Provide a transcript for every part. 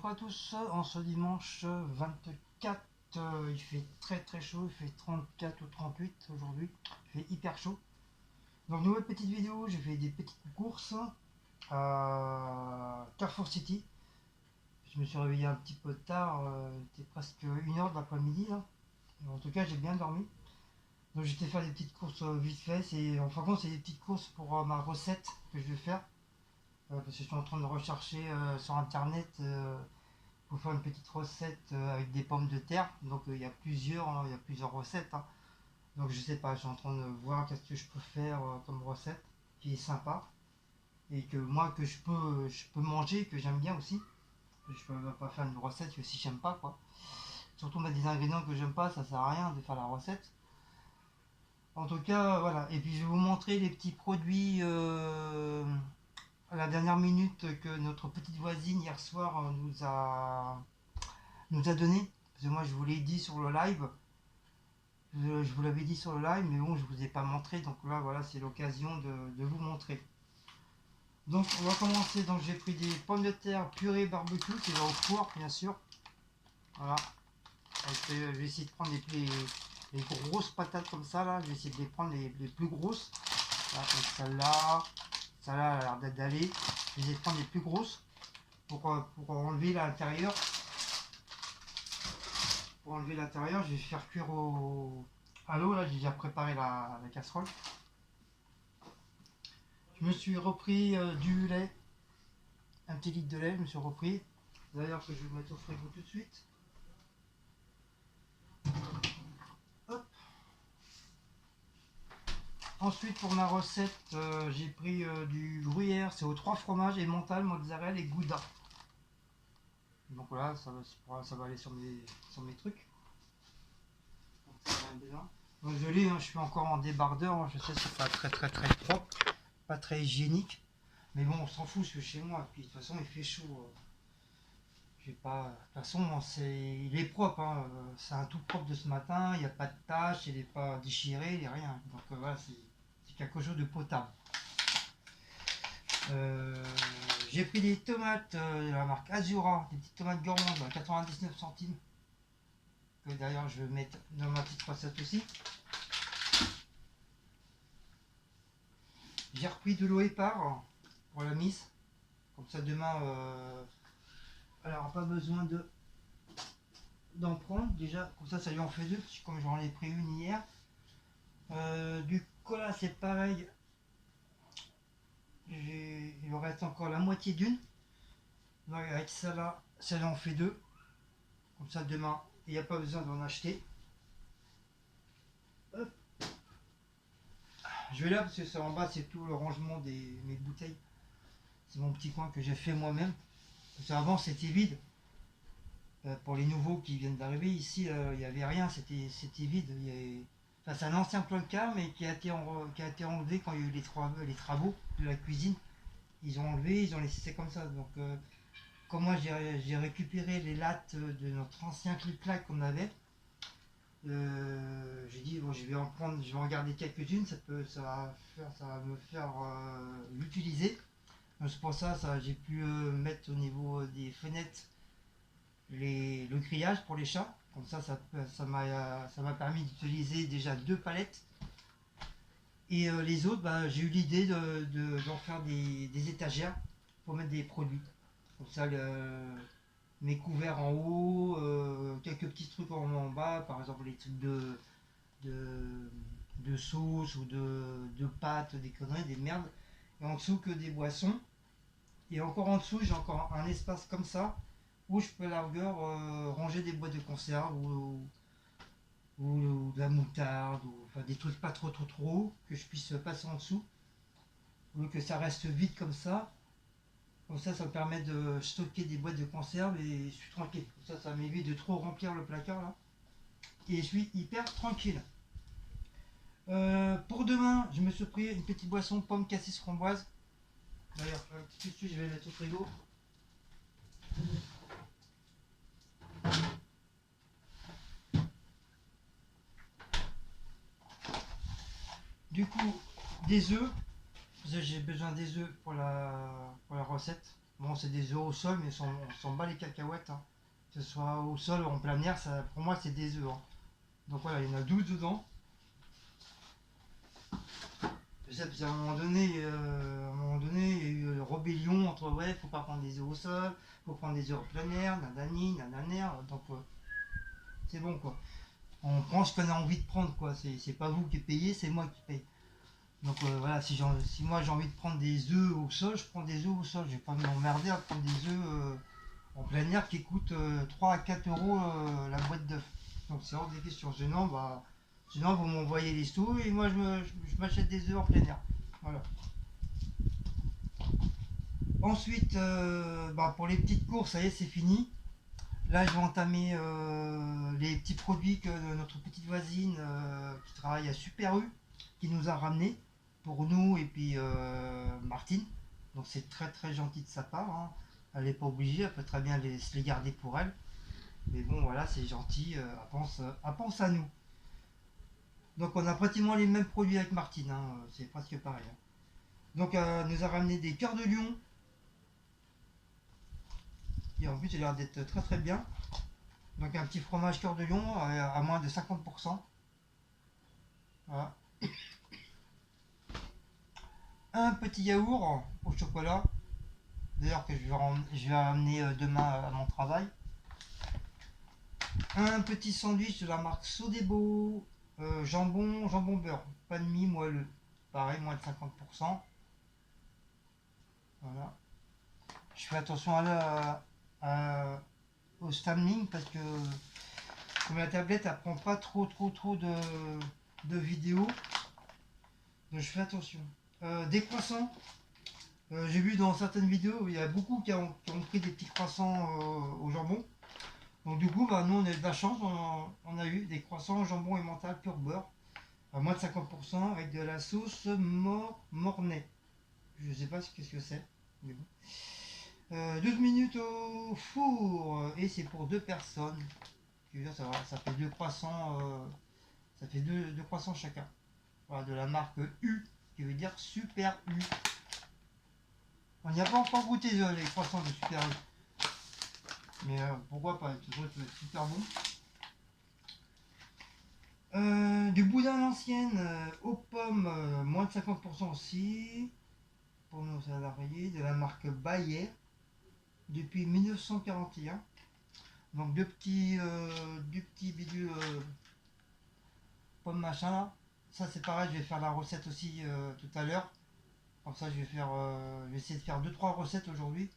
Bonjour à tous, en ce dimanche 24, il fait très chaud, il fait 34 ou 38 aujourd'hui, il fait hyper chaud. Donc nouvelle petite vidéo, j'ai fait des petites courses à Carrefour City. Je me suis réveillé un petit peu tard, il était presque 1h de l'après-midi là. En tout cas j'ai bien dormi. Donc j'étais faire des petites courses vite fait, en fin de compte c'est des petites courses pour ma recette que je vais faire. Parce que je suis en train de rechercher sur internet pour faire une petite recette avec des pommes de terre. Donc il y a plusieurs recettes, hein. Donc je sais pas, je suis en train de voir qu'est-ce que je peux faire comme recette qui est sympa et que moi que je peux manger, que j'aime bien aussi. Je peux pas faire une recette que si j'aime pas quoi. Surtout mettre des ingrédients que j'aime pas, ça sert à rien de faire la recette. En tout cas, voilà. Et puis je vais vous montrer les petits produits à la dernière minute que notre petite voisine hier soir nous a donné. Parce que moi je vous l'ai dit sur le live. Je vous l'avais dit sur le live, mais bon, je vous ai pas montré. Donc là, voilà, c'est l'occasion de vous montrer. Donc on va commencer. Donc j'ai pris des pommes de terre purée barbecue, c'est au four, bien sûr. Voilà. Je vais essayer de prendre les grosses patates comme ça, là. Je vais essayer de les prendre les plus grosses. Voilà, comme celle-là. Celle-là a l'air d'aller. Je vais essayer de prendre les plus grosses pour enlever l'intérieur. Pour enlever l'intérieur, je vais faire cuire à l'eau. Là, j'ai déjà préparé la casserole. Je me suis repris du lait, un petit litre de lait, je me suis repris. D'ailleurs, que je vais mettre au frigo tout de suite. Hop. Ensuite, pour ma recette, j'ai pris du gruyère, c'est aux 3 fromages, et mental, mozzarella et gouda. Donc voilà, ça va aller sur mes trucs. Donc je l'ai, hein, je suis encore en débardeur, hein, je sais que c'est pas très propre, pas très hygiénique. Mais bon, on s'en fout, je suis chez moi, puis de toute façon il fait chaud. J'ai pas. De toute façon, il est propre, hein, c'est un tout propre de ce matin, il n'y a pas de taches, il n'est pas déchiré, il n'est rien. Donc voilà, c'est quelque chose de potable. J'ai pris des tomates de la marque Azura, des petites tomates gourmandes à 99 centimes. Que d'ailleurs je vais mettre dans ma petite recette aussi. J'ai repris de l'eau épar pour la mise. Comme ça demain, elle n'aura pas besoin d'en prendre. Déjà, comme ça lui en fait deux, parce que comme j'en ai pris une hier. Du cola, c'est pareil. Il me reste encore la moitié d'une. Donc avec ça là, ça en fait deux. Comme ça demain, il n'y a pas besoin d'en acheter. Hop. Je vais là parce que ça en bas, c'est tout le rangement de mes bouteilles. C'est mon petit coin que j'ai fait moi-même. Parce qu'avant c'était vide. Pour les nouveaux qui viennent d'arriver ici, il n'y avait rien, c'était vide. Enfin, c'est un ancien placard mais qui a été enlevé quand il y a eu les travaux de la cuisine. Ils ont enlevé, ils ont laissé comme ça. Donc comme moi j'ai récupéré les lattes de notre ancien clic-clac qu'on avait, j'ai dit bon, je vais en garder quelques-unes, ça va me faire l'utiliser. C'est pour ça, j'ai pu mettre au niveau des fenêtres le grillage pour les chats. Comme ça m'a permis d'utiliser déjà 2 palettes. Et les autres, j'ai eu l'idée d'en faire des étagères pour mettre des produits. Comme ça, mes couverts en haut, quelques petits trucs en bas, par exemple les trucs de sauce ou de pâtes, des conneries, des merdes. Et en dessous que des boissons. Et encore en dessous, j'ai encore un espace comme ça où je peux à la rigueur ranger des boîtes de conserve ou de la moutarde, ou enfin, des trucs pas trop hauts que je puisse passer en dessous. Ou que ça reste vide comme ça. Comme ça me permet de stocker des boîtes de conserve et je suis tranquille. Comme ça m'évite de trop remplir le placard là. Et je suis hyper tranquille. Pour demain, je me suis pris une petite boisson pomme cassis framboise. D'ailleurs, tout de suite, je vais la mettre au frigo. Du coup, des œufs. J'ai besoin des œufs pour la recette. Bon, c'est des œufs au sol, mais on s'en bat les cacahuètes, hein. Que ce soit au sol ou en plein air, ça, pour moi, c'est des œufs, hein. Donc voilà, il y en a 12 dedans. Je sais, parce qu'à un moment donné, il y a eu rébellion entre ouais, faut pas prendre des œufs au sol, faut prendre des œufs en plein air, nanani, nananer. Donc c'est bon quoi. On prend ce qu'on a envie de prendre quoi. C'est pas vous qui payez, c'est moi qui paye. Donc voilà, si moi j'ai envie de prendre des œufs au sol, je prends des œufs au sol. Je vais pas m'emmerder à prendre des œufs en plein air qui coûtent 3 à 4 euros la boîte d'œufs. Donc c'est hors des questions. Sinon vous m'envoyez les sous et moi je m'achète des œufs en plein air. Voilà. Ensuite, pour les petites courses, ça y est, c'est fini. Là, je vais entamer les petits produits que notre petite voisine qui travaille à Super U, qui nous a ramenés pour nous et puis Martine. Donc c'est très très gentil de sa part, hein. Elle n'est pas obligée, elle peut très bien se les garder pour elle. Mais bon, voilà, c'est gentil, elle pense à nous. Donc on a pratiquement les mêmes produits avec Martine, hein, c'est presque pareil, hein. Donc elle nous a ramené des cœurs de lion, qui en plus il a l'air d'être très très bien. Donc un petit fromage cœur de lion à moins de 50%. Voilà. Un petit yaourt au chocolat, d'ailleurs que je vais amener demain à mon travail. Un petit sandwich de la marque Sodebo, jambon beurre, pas de mie moelleux, pareil, moins de 50%. Voilà. Je fais attention au stamling parce que comme la tablette elle prend pas trop de vidéos, donc je fais attention. Des croissants. J'ai vu dans certaines vidéos, il y a beaucoup qui ont pris des petits croissants au jambon. Donc du coup, nous on a eu de la chance, on a eu des croissants au jambon et mental pur beurre, à moins de 50% avec de la sauce mornay. Je sais pas ce que c'est, mais bon. 12 minutes au four, et c'est pour deux personnes. Ça fait deux croissants, ça fait deux croissants chacun. Voilà, de la marque U, qui veut dire Super U. On n'y a pas encore goûté les croissants de Super U. Mais pourquoi pas, ça doit être super bon. Du boudin à l'ancienne aux pommes, moins de 50% aussi. Pour nos salariés, de la marque Bayer, depuis 1941. Donc deux petits bidules pommes machin là. Ça c'est pareil, je vais faire la recette aussi tout à l'heure. Comme ça je vais essayer de faire deux trois recettes aujourd'hui.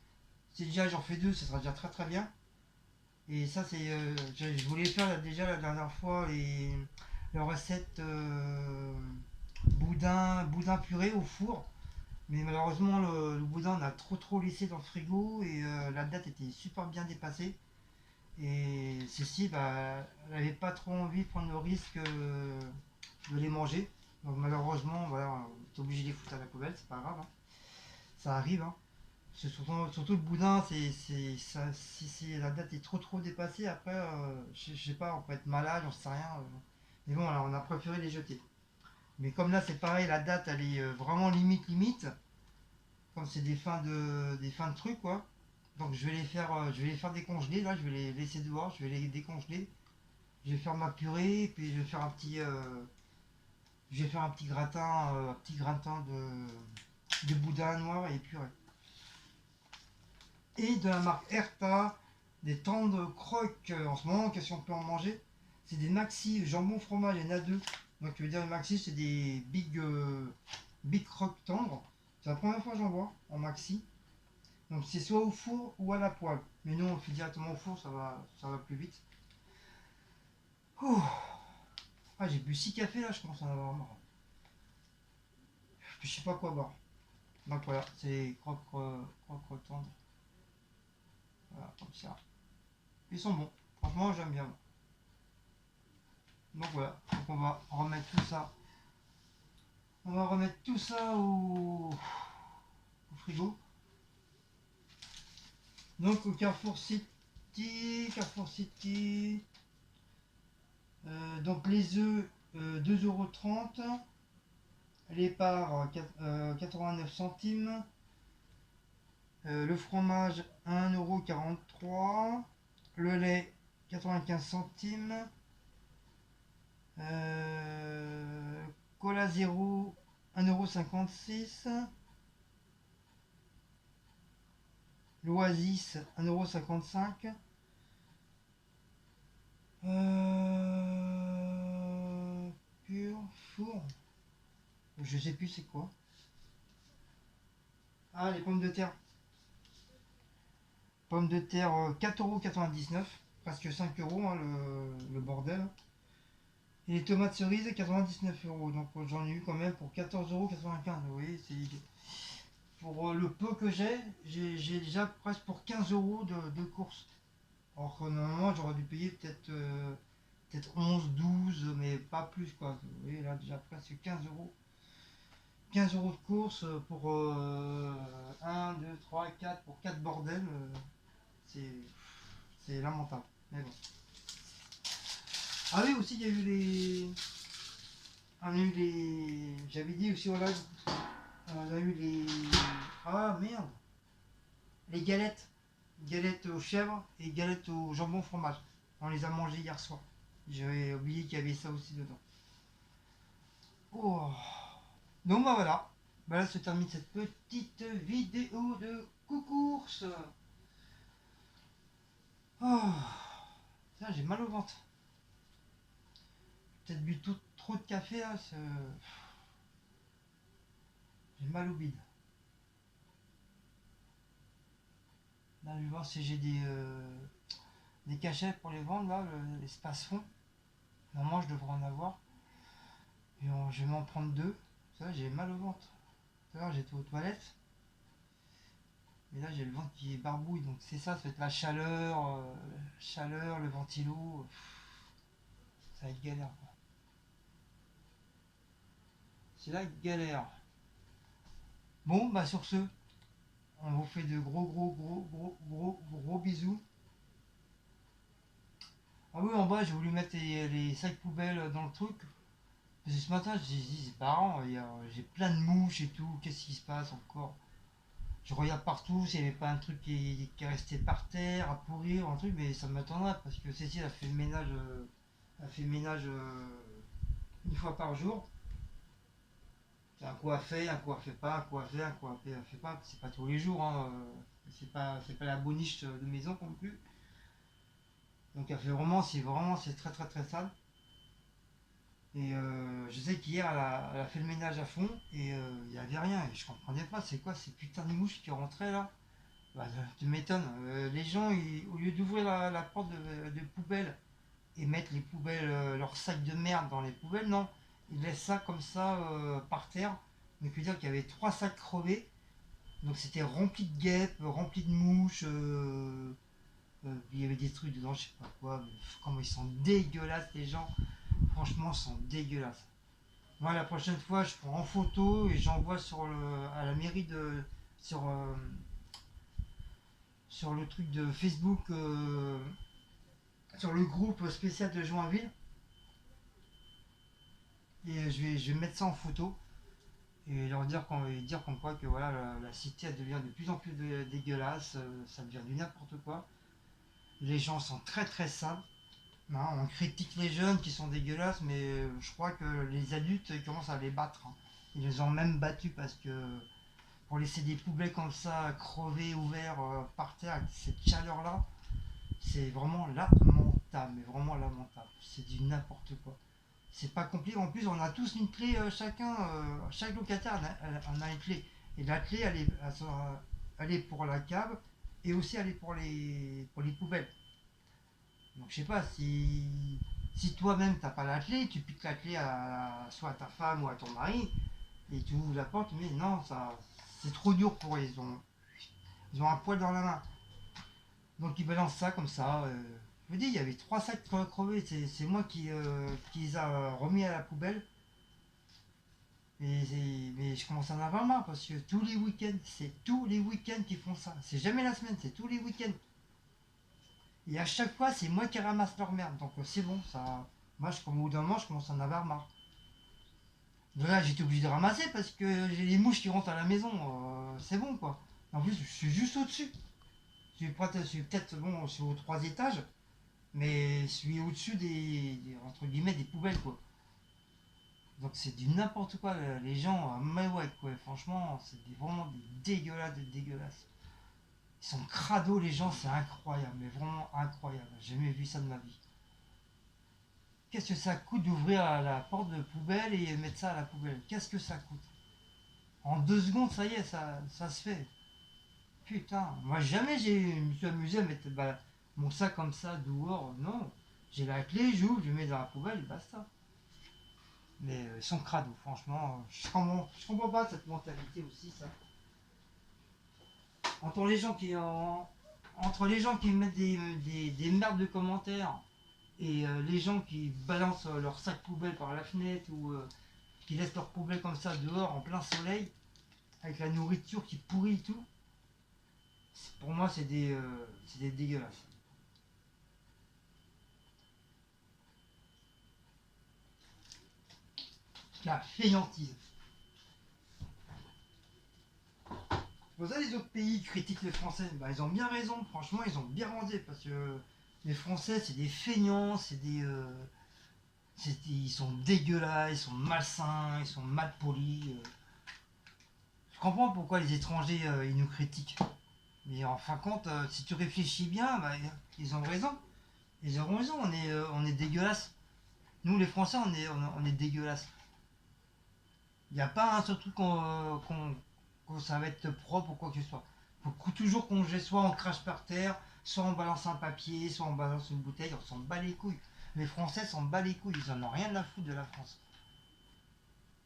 Si déjà j'en fais deux, ça sera déjà très très bien. Et ça, je voulais faire déjà la dernière fois les recettes boudin purée au four. Mais malheureusement, le boudin, on a trop laissé dans le frigo et la date était super bien dépassée. Et ceci, elle n'avait pas trop envie de prendre le risque de les manger. Donc malheureusement, voilà, on est obligé de les foutre à la poubelle, c'est pas grave, hein. Ça arrive, hein. Surtout le boudin, si la date est trop dépassée, après, je sais pas, on peut être malade, j'en sais rien. Mais bon, alors, on a préféré les jeter. Mais comme là, c'est pareil, la date, elle est vraiment limite. Comme c'est des fins de trucs, quoi. Donc je vais les faire décongeler, là, je vais les laisser dehors, je vais les décongeler. Je vais faire ma purée, et puis je vais faire un petit gratin de boudin noir et purée. Et de la marque Erta, des tendres croques en ce moment, qu'est-ce qu'on peut en manger? C'est des maxi jambon fromage, il y en a deux. Donc tu veux dire maxi, c'est des big croques tendres. C'est la première fois que j'en vois en maxi. Donc c'est soit au four ou à la poêle. Mais nous on le fait directement au four, ça va plus vite. Ouh. Ah, j'ai bu 6 cafés là, je commence à en avoir marre. Je sais pas quoi boire. Donc voilà, c'est croques tendres. Voilà, comme ça. Ils sont bons. Franchement, j'aime bien. Donc voilà, donc on va remettre tout ça. On va remettre tout ça au frigo. Donc au Carrefour City. Donc les œufs 2,30 €. Les parts 89 centimes. Le fromage 1,43 €. Le lait 95 centimes. Cola zéro 1,56 €. L'Oasis 1,55 €. Pur four. Je sais plus c'est quoi. Ah, les pommes de terre. Pommes de terre 4,99 €. Presque 5 € hein, le bordel. Et les tomates cerises 99 €. Donc j'en ai eu quand même pour 14,95 €. Vous voyez, c'est pour le peu que j'ai déjà presque pour 15 € de courses. Alors que normalement j'aurais dû payer peut-être 11, 12, mais pas plus quoi. Vous voyez là déjà presque 15 €. 15 € de course pour 1, 2, 3, 4, pour 4 bordels, c'est c'est lamentable. Mais bon. Ah oui, aussi il y a eu les. On a eu les. J'avais dit aussi voilà. On a eu les. Ah merde. Les galettes. Galettes aux chèvres et galettes au jambon fromage. On les a mangées hier soir. J'avais oublié qu'il y avait ça aussi dedans. Oh. Donc bah voilà. Bah là se termine cette petite vidéo de course. Oh. Tiens, j'ai mal au ventre. Peut-être bu trop de café là. J'ai mal au bide. Là, je vais voir si j'ai des cachets pour les vendre là, l'espace fond. Normalement, je devrais en avoir. Et je vais m'en prendre deux. Ça, j'ai mal au ventre. Tout à l'heure, j'étais aux toilettes. Mais là, j'ai le ventre qui est barbouille. Donc, c'est ça, ça va être la chaleur, le ventilo. Ça va être galère, quoi. C'est la galère. Bon, bah, sur ce, on vous fait de gros bisous. Ah oui, en bas, j'ai voulu mettre les sacs poubelles dans le truc. Parce que ce matin, j'ai dit, c'est parent, j'ai plein de mouches et tout. Qu'est-ce qui se passe encore? Je regarde partout s'il n'y avait pas un truc qui est resté par terre, à pourrir, un truc, mais ça m'attendrait parce que Cécile a fait le ménage, une fois par jour. C'est un coup à fait, un coup à fait pas, un coup à fait, un coup à fait pas. C'est pas tous les jours, hein, c'est pas la boniche de maison non plus. Donc elle fait c'est très très très sale. Et je sais qu'hier elle a fait le ménage à fond et il n'y avait rien. Et je comprenais pas, c'est quoi ces putains de mouches qui rentraient là? Bah, tu m'étonnes. Les gens, au lieu d'ouvrir la porte de poubelle et mettre les poubelles, leurs sacs de merde dans les poubelles, non. Ils laissent ça comme ça par terre. Donc, je veux dire qu'il y avait trois sacs crevés. Donc, c'était rempli de guêpes, rempli de mouches. Il y avait des trucs dedans, je sais pas quoi. Mais comment ils sont dégueulasses, les gens. Franchement, ils sont dégueulasses. Moi, la prochaine fois, je prends en photo et j'envoie à la mairie sur, euh, sur le truc de Facebook, sur le groupe spécial de Joinville. Et je vais mettre ça en photo et leur dire comme quoi que voilà, la cité elle devient de plus en plus dégueulasse, ça devient du n'importe quoi. Les gens sont très très sales. Hein, on critique les jeunes qui sont dégueulasses, mais je crois que les adultes ils commencent à les battre. Hein. Ils les ont même battus parce que pour laisser des poubelles comme ça crever ouvertes par terre avec cette chaleur là, c'est vraiment lamentable, mais vraiment lamentable. C'est du n'importe quoi. C'est pas compliqué. En plus, on a tous une clé chacun. Chaque locataire en a une clé. Et la clé, elle est pour la cave et aussi elle est pour les poubelles. Donc je sais pas si toi-même t'as pas la clé, tu piques la clé soit à ta femme ou à ton mari et tu ouvres la porte, mais non, ça c'est trop dur pour eux. Ils ont un poil dans la main. Donc ils balancent ça comme ça. Je vous dis, il y avait trois sacs crevés. C'est moi qui les a remis à la poubelle. Mais je commence à en avoir marre parce que tous les week-ends, c'est tous les week-ends qu'ils font ça. C'est jamais la semaine, c'est tous les week-ends. Et à chaque fois, c'est moi qui ramasse leur merde. Donc c'est bon, ça. Moi, au bout d'un moment, je commence à en avoir marre. Donc là, j'étais obligé de ramasser parce que j'ai les mouches qui rentrent à la maison. C'est bon quoi. En plus, je suis juste au-dessus. Je suis peut-être, bon, je suis aux 3 étages, mais je suis au-dessus entre guillemets, des poubelles, quoi. Donc c'est du n'importe quoi, les gens, mais ouais, quoi, franchement, vraiment des dégueulasses, des dégueulasses. Ils sont crado, les gens, c'est incroyable, mais vraiment incroyable. J'ai jamais vu ça de ma vie. Qu'est-ce que ça coûte d'ouvrir la porte de poubelle et mettre ça à la poubelle? Qu'est-ce que ça coûte? En 2 secondes, ça y est, ça se fait. Putain, moi jamais je me suis amusé à mettre mon sac comme ça dehors. Non, j'ai la clé, j'ouvre, je mets dans la poubelle et basta. Mais ils sont crado, franchement. Je comprends pas cette mentalité aussi, ça. Entre les gens qui, entre les gens qui mettent des merdes de commentaires et les gens qui balancent leur sac poubelle par la fenêtre ou qui laissent leur poubelle comme ça dehors en plein soleil, avec la nourriture qui pourrit et tout, pour moi c'est des dégueulasses. La fainéantise. Pour ça, les autres pays critiquent les Français. Bah, ils ont bien raison, franchement, ils ont bien rendé parce que les Français, c'est des feignants, ils sont dégueulasses, ils sont malsains, ils sont mal polis. Je comprends pourquoi les étrangers ils nous critiquent. Mais en fin de compte, si tu réfléchis bien, bah, ils ont raison. Ils ont raison, on est dégueulasse. Nous, les Français, on est dégueulasse. Il n'y a pas un seul truc qu'on ça va être propre ou quoi que ce soit. Il faut toujours qu'on jette, soit on crache par terre, soit on balance un papier, soit on balance une bouteille, on s'en bat les couilles. Les Français s'en bat les couilles, ils en ont rien à foutre de la France.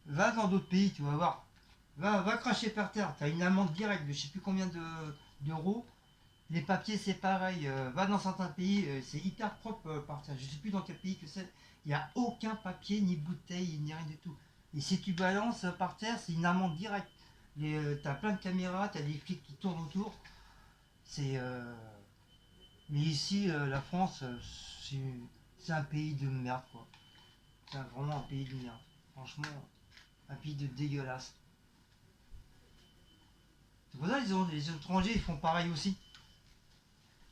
Va dans d'autres pays, tu vas voir. Va cracher par terre, t'as une amende directe de je sais plus combien d'euros. Les papiers, c'est pareil. Va dans certains pays, c'est hyper propre par terre. Je sais plus dans quel pays que c'est. Il n'y a aucun papier, ni bouteille, ni rien du tout. Et si tu balances par terre, c'est une amende directe. T'as plein de caméras, t'as des flics qui tournent autour. C'est. Mais ici, la France, c'est c'est un pays de merde, quoi. C'est vraiment un pays de merde. Franchement, un pays de dégueulasse. C'est pour ça que les étrangers, ils font pareil aussi.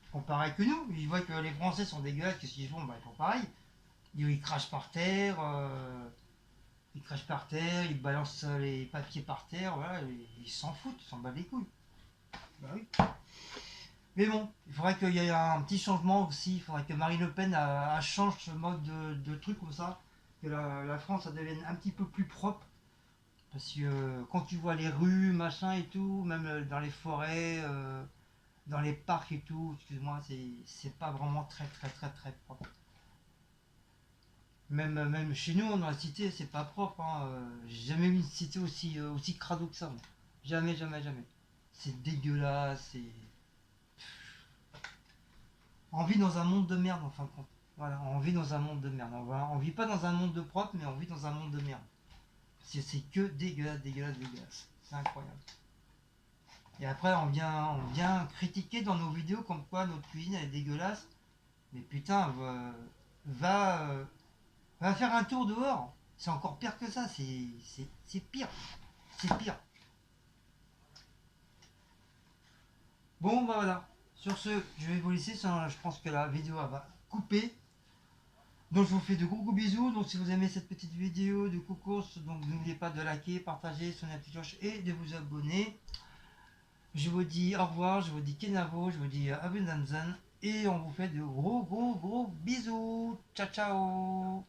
Ils font pareil que nous. Ils voient que les Français sont dégueulasses, qu'est-ce qu'ils font? Bah, ils font pareil. Ils crachent par terre, ils balancent les papiers par terre, voilà, ils s'en foutent, ils s'en battent les couilles. Bah oui. Mais bon, il faudrait qu'il y ait un petit changement aussi, il faudrait que Marine Le Pen change ce mode de truc comme ça, que la France ça devienne un petit peu plus propre. Parce que quand tu vois les rues, machin et tout, même dans les forêts, dans les parcs et tout, excuse-moi, c'est pas vraiment très très très très propre. Même chez nous, dans la cité, c'est pas propre. Hein. J'ai jamais vu une cité aussi crado que ça. Moi. Jamais, jamais, jamais. C'est dégueulasse. On vit dans un monde de merde en fin de compte. Voilà, on vit dans un monde de merde. On vit pas dans un monde de propre, mais on vit dans un monde de merde. C'est que dégueulasse, dégueulasse, dégueulasse. C'est incroyable. Et après, on vient critiquer dans nos vidéos comme quoi notre cuisine elle est dégueulasse. Mais putain, va, euh, va faire un tour dehors. C'est encore pire que ça. C'est pire. C'est pire. Bon, bah voilà. Sur ce, je vais vous laisser. Je pense que la vidéo elle va couper. Donc, je vous fais de gros gros bisous. Donc, si vous aimez cette petite vidéo de course, donc n'oubliez pas de liker, partager, sonner la petite cloche et de vous abonner. Je vous dis au revoir. Je vous dis Kenavo. Je vous dis Abundanzan. Et on vous fait de gros gros gros bisous. Ciao ciao.